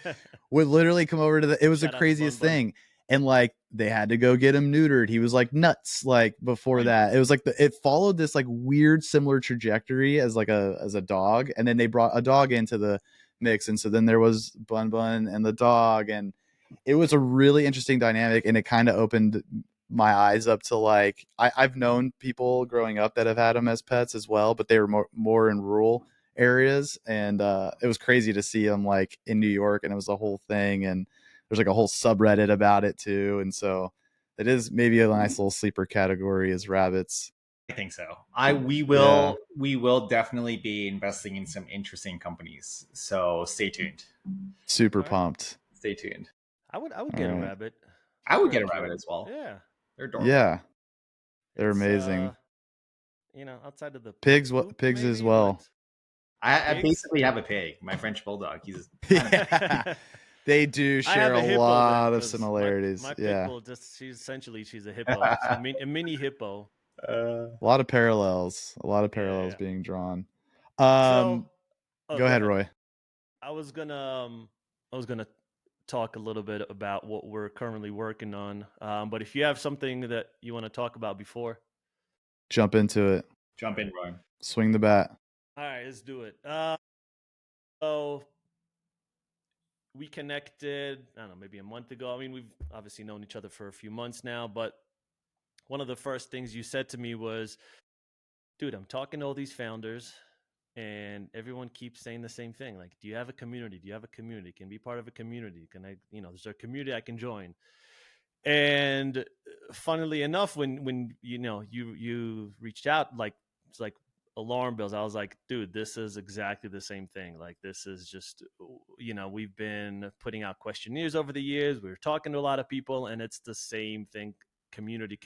would literally come over to it was the craziest thing. And like they had to go get him neutered. He was like nuts. Like before that, it was like it followed this like weird similar trajectory as a dog, and then they brought a dog into the mix, and so then there was Bun Bun and the dog, and it was a really interesting dynamic, and it kind of opened my eyes up to like I've known people growing up that have had them as pets as well, but they were more in rural areas, and it was crazy to see them like in New York, and it was a whole thing, and there's like a whole subreddit about it too, and so it is maybe a nice little sleeper category is rabbits. I think so. We will definitely be investing in some interesting companies, so stay tuned. Super pumped. Stay tuned. I would get a rabbit. I would get a rabbit as well. Yeah, they're adorable. Yeah, they're amazing. Outside of the pigs as well. I basically have a pig, my French bulldog. He's they do share a lot of similarities. My pit bull she's a hippo. A mini hippo. A lot of parallels. Being drawn. Go ahead, Roy. I was gonna talk a little bit about what we're currently working on. But if you have something that you want to talk about before, jump into it. Jump in, Roy. Swing the bat. All right, let's do it. So we connected, I don't know, maybe a month ago. I mean, we've obviously known each other for a few months now, but one of the first things you said to me was, dude, I'm talking to all these founders and everyone keeps saying the same thing. Like, do you have a community? Do you have a community? Can be part of a community? Can I, is there a community I can join? And funnily enough, when you reached out, like it's like alarm bells. I was like, dude, this is exactly the same thing. Like this is just, we've been putting out questionnaires over the years. We were talking to a lot of people, and it's the same thing. Community.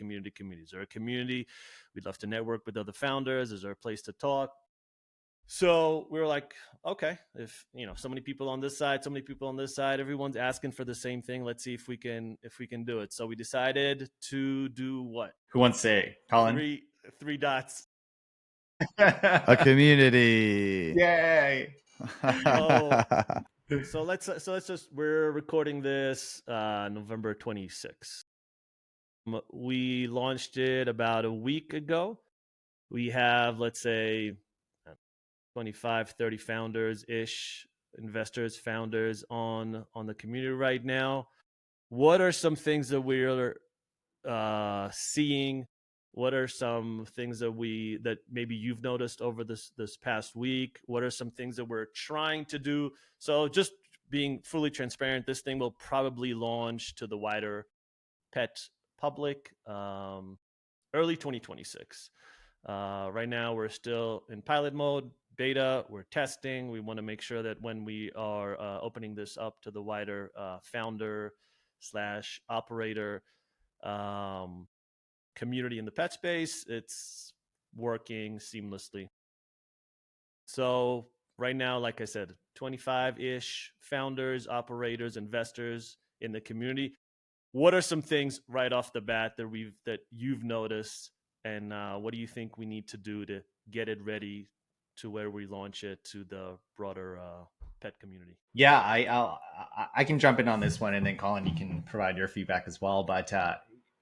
Is there a community? We'd love to network with other founders. Is there a place to talk? So we were like, okay, if so many people on this side, so many people on this side, everyone's asking for the same thing. Let's see if we can do it. So we decided to do what? Who wants to say, Colin? Three dots. A community. Yay! So let's just, we're recording this November 26th. We launched it about a week ago. We have, let's say, 25, 30 founders ish, investors, founders on the community right now. What are some things that we're seeing? What are some things that maybe you've noticed over this past week? What are some things that we're trying to do? So just being fully transparent, this thing will probably launch to the wider pet public early 2026. Right now, we're still in pilot mode, beta. We're testing. We want to make sure that when we are opening this up to the wider founder/operator community in the pet space, it's working seamlessly. So right now, like I said, 25-ish founders, operators, investors in the community. What are some things right off the bat that you've noticed, and what do you think we need to do to get it ready to where we launch it to the broader pet community? Yeah, I can jump in on this one, and then Colin, you can provide your feedback as well. But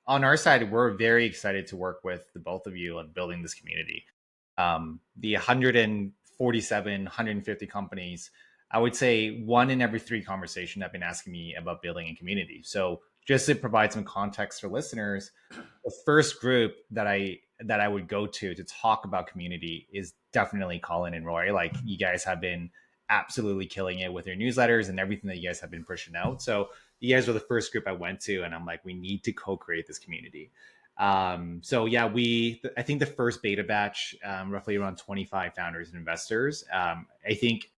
on our side, we're very excited to work with the both of you on building this community. The 147, 150 companies, I would say one in every three conversation have been asking me about building a community. So just to provide some context for listeners, the first group that I would go to talk about community is definitely Colin and Roy. Like, you guys have been absolutely killing it with your newsletters and everything that you guys have been pushing out. So you guys were the first group I went to, and I'm like, we need to co-create this community. So yeah, I think the first beta batch, roughly around 25 founders and investors. I think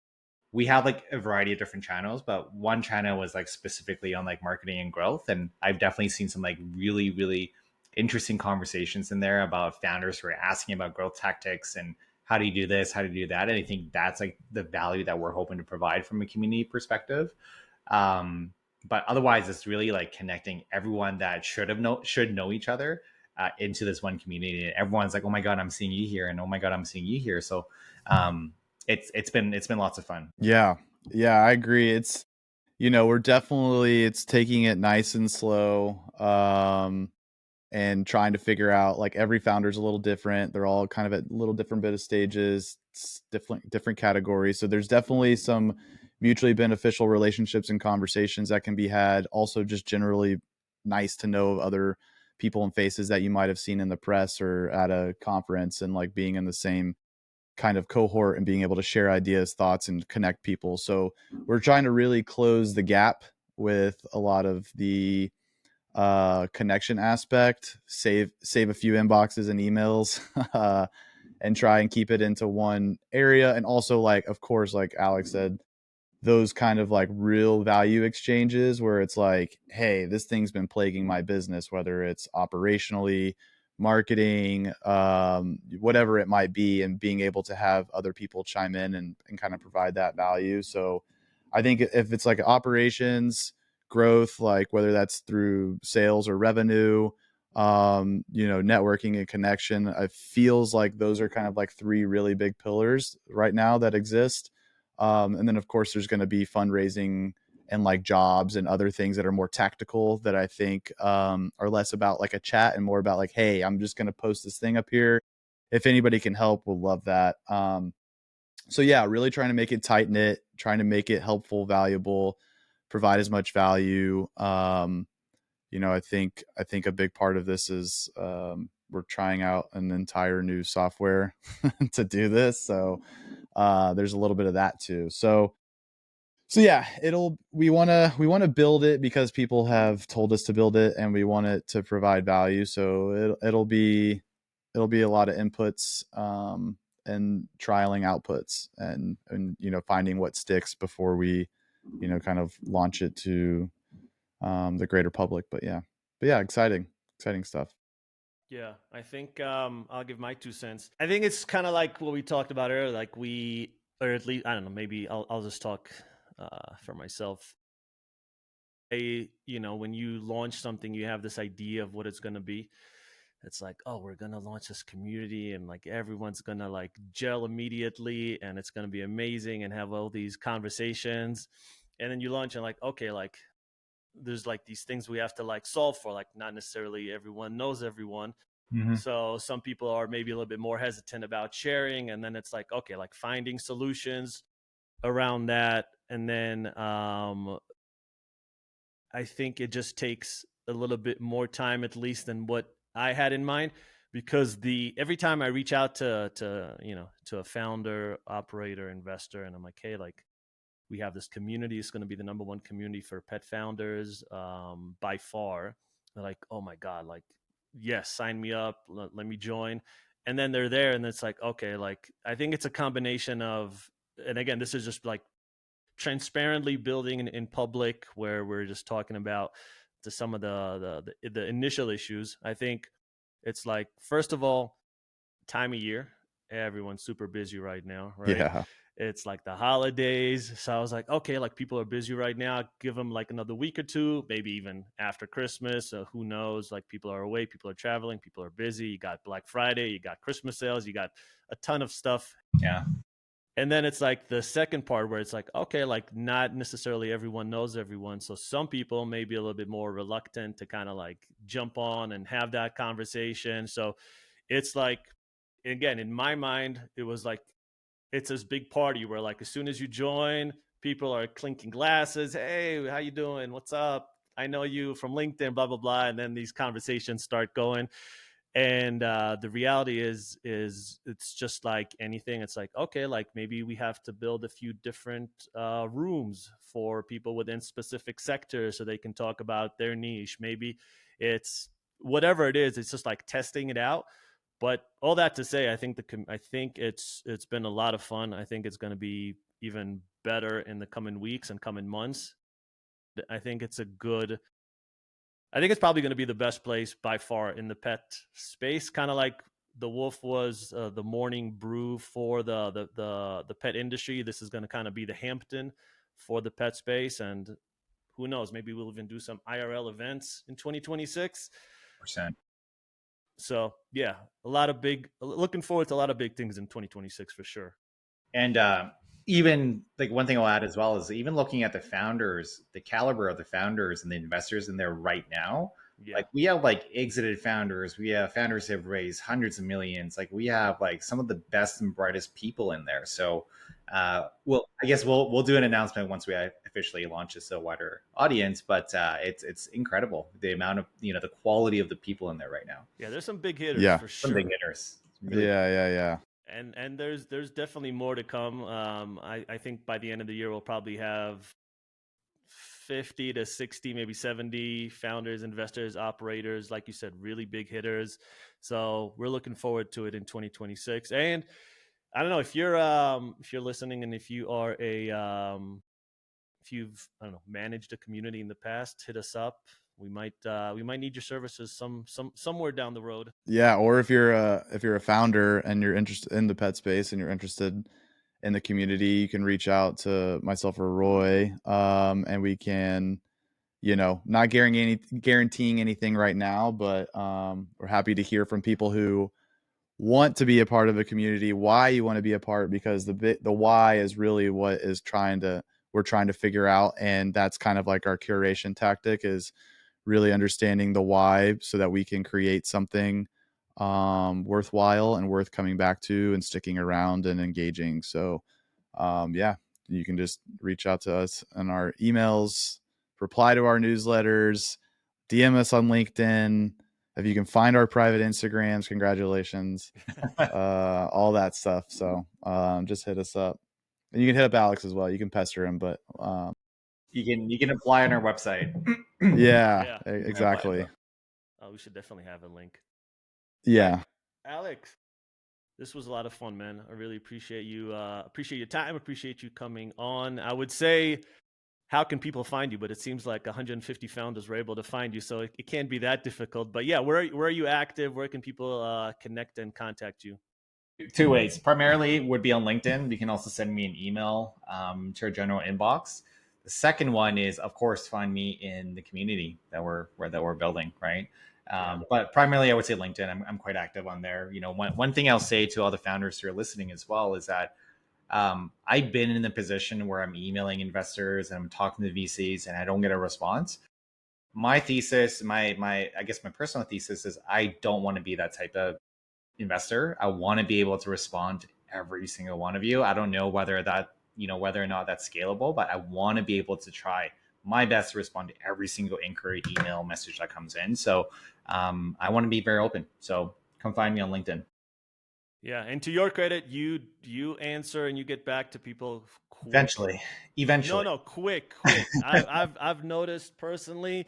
we have like a variety of different channels, but one channel was like specifically on like marketing and growth. And I've definitely seen some like really, really interesting conversations in there about founders who are asking about growth tactics and how do you do this, how do you do that. And I think that's like the value that we're hoping to provide from a community perspective. But otherwise, it's really like connecting everyone that should know each other into this one community. And everyone's like, oh my God, I'm seeing you here. And oh my God, I'm seeing you here. So it's been lots of fun. Yeah, I agree. It's it's taking it nice and slow, and trying to figure out, like, every founder's a little different. They're all kind of at little different bit of stages, different categories. So there's definitely some mutually beneficial relationships and conversations that can be had. Also, just generally nice to know other people and faces that you might have seen in the press or at a conference, and like being in the same kind of cohort and being able to share ideas, thoughts, and connect people. So we're trying to really close the gap with a lot of the connection aspect, save a few inboxes and emails, and try and keep it into one area. And also, like, of course, like Alex said, those kind of like real value exchanges where it's like, hey, this thing's been plaguing my business, whether it's operationally, marketing, whatever it might be, and being able to have other people chime in and kind of provide that value. So I think if it's like operations growth, like whether that's through sales or revenue, networking and connection, it feels like those are kind of like three really big pillars right now that exist. And then, of course, there's going to be fundraising and like jobs and other things that are more tactical that I think are less about like a chat and more about like, hey, I'm just going to post this thing up here. If anybody can help, we'll love that. So yeah, really trying to make it tight knit, trying to make it helpful, valuable, provide as much value. I think a big part of this is we're trying out an entire new software to do this. So there's a little bit of that too. So So yeah, we want to build it because people have told us to build it, and we want it to provide value. So it'll be a lot of inputs, and trialing outputs, and finding what sticks before we kind of launch it to the greater public. But yeah, exciting stuff. Yeah, I think I'll give my 2 cents. I think it's kind of like what we talked about earlier. Like or at least I don't know. Maybe I'll just talk for myself. When you launch something, you have this idea of what it's going to be. It's like, oh, we're going to launch this community, and like everyone's going to like gel immediately, and it's going to be amazing, and have all these conversations. And then you launch, and like, okay, like there's like these things we have to like solve for. Like, not necessarily everyone knows everyone. Mm-hmm. So some people are maybe a little bit more hesitant about sharing, and then it's like, okay, like finding solutions around that. And then I think it just takes a little bit more time, at least, than what I had in mind, because the every time I reach out to a founder, operator, investor, and I'm like, hey, like we have this community. It's going to be the number one community for pet founders by far. They're like, oh my god, like yes, sign me up, let me join. And then they're there, and it's like, okay, like I think it's a combination of, and again, this is just like transparently building in public, where we're just talking about some of the initial issues. I think it's like, first of all, time of year. Everyone's super busy right now, right? Yeah. It's like the holidays. So I was like, okay, like people are busy right now. Give them like another week or two, maybe even after Christmas. Who knows? Like people are away, people are traveling, people are busy. You got Black Friday, you got Christmas sales, you got a ton of stuff. Yeah. And then it's like the second part where it's like, okay, like not necessarily everyone knows everyone. So some people may be a little bit more reluctant to kind of like jump on and have that conversation. So it's like, again, in my mind, it was like, it's this big party where like as soon as you join, people are clinking glasses. Hey, how you doing? What's up? I know you from LinkedIn, blah, blah, blah. And then these conversations start going. And the reality is it's just like anything. It's like, okay, like maybe we have to build a few different rooms for people within specific sectors so they can talk about their niche. Maybe it's whatever it is. It's just like testing it out. But all that to say, I think it's been a lot of fun. I think it's going to be even better in the coming weeks and coming months. I think it's a good I think it's probably going to be the best place by far in the pet space. Kind of like the Wolf was the morning brew for the pet industry. This is going to kind of be the Hampton for the pet space, and who knows? Maybe we'll even do some IRL events in 2026. Percent. So yeah, a lot of big. Looking forward to a lot of big things in 2026 for sure. And even like one thing I'll add as well is even looking at the founders, the caliber of the founders and the investors in there right now. Yeah, Like we have like exited founders, we have founders who have raised hundreds of millions. Like we have like some of the best and brightest people in there. So, well, I guess we'll do an announcement once we officially launch this to a wider audience. But it's incredible the amount of the quality of the people in there right now. yeah. There's some big hitters Yeah. for Some big sure. hitters. Really. Yeah. And there's definitely more to come. I think by the end of the year we'll probably have 50 to 60, maybe 70 founders, investors, operators, like you said, really big hitters. So we're looking forward to it in 2026. And I don't know if you're listening, and if you are if you've, I don't know, managed a community in the past, hit us up. We might need your services somewhere down the road. Yeah, or if you're a founder and you're interested in the pet space and you're interested in the community, you can reach out to myself or Roy, and we can, not guaranteeing anything right now, but we're happy to hear from people who want to be a part of a community, why you want to be a part, because the why is really what we're trying to figure out, and that's kind of like our curation tactic, is really understanding the why so that we can create something worthwhile and worth coming back to and sticking around and engaging. So yeah, you can just reach out to us on our emails, reply to our newsletters, DM us on LinkedIn. If you can find our private Instagrams, congratulations. All that stuff. So just hit us up. And you can hit up Alex as well. You can pester him, but You can apply on our website. yeah, Yeah. exactly. We should definitely have a link. Yeah. Alex, this was a lot of fun, man. I really appreciate you. Appreciate your time. Appreciate you coming on. I would say, how can people find you? But it seems like 150 founders were able to find you, so it can't be that difficult. But yeah, where are you active? Where can people connect and contact you? Two ways. Primarily would be on LinkedIn. You can also send me an email to our general inbox. The second one is, of course, find me in the community that we're building, right? But primarily, I would say LinkedIn. I'm quite active on there. You know, one thing I'll say to all the founders who are listening as well is that I've been in the position where I'm emailing investors and I'm talking to VCs and I don't get a response. My thesis, my I guess my personal thesis is I don't want to be that type of investor. I want to be able to respond to every single one of you. I don't know whether that, whether or not that's scalable, but I want to be able to try my best to respond to every single inquiry, email, message that comes in. So I want to be very open. So come find me on LinkedIn. Yeah, and to your credit, you answer and you get back to people quick. Eventually. No, quick. I've noticed personally.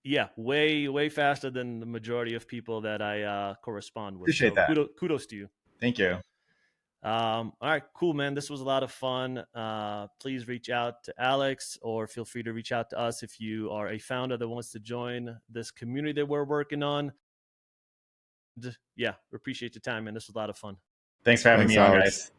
Yeah, way faster than the majority of people that I correspond with. Appreciate So that. kudos to you. Thank you. All right, cool, man. This was a lot of fun. Please reach out to Alex, or feel free to reach out to us if you are a founder that wants to join this community that we're working on. Yeah, appreciate your time, man. This was a lot of fun. Thanks for having me on, Alex. guys.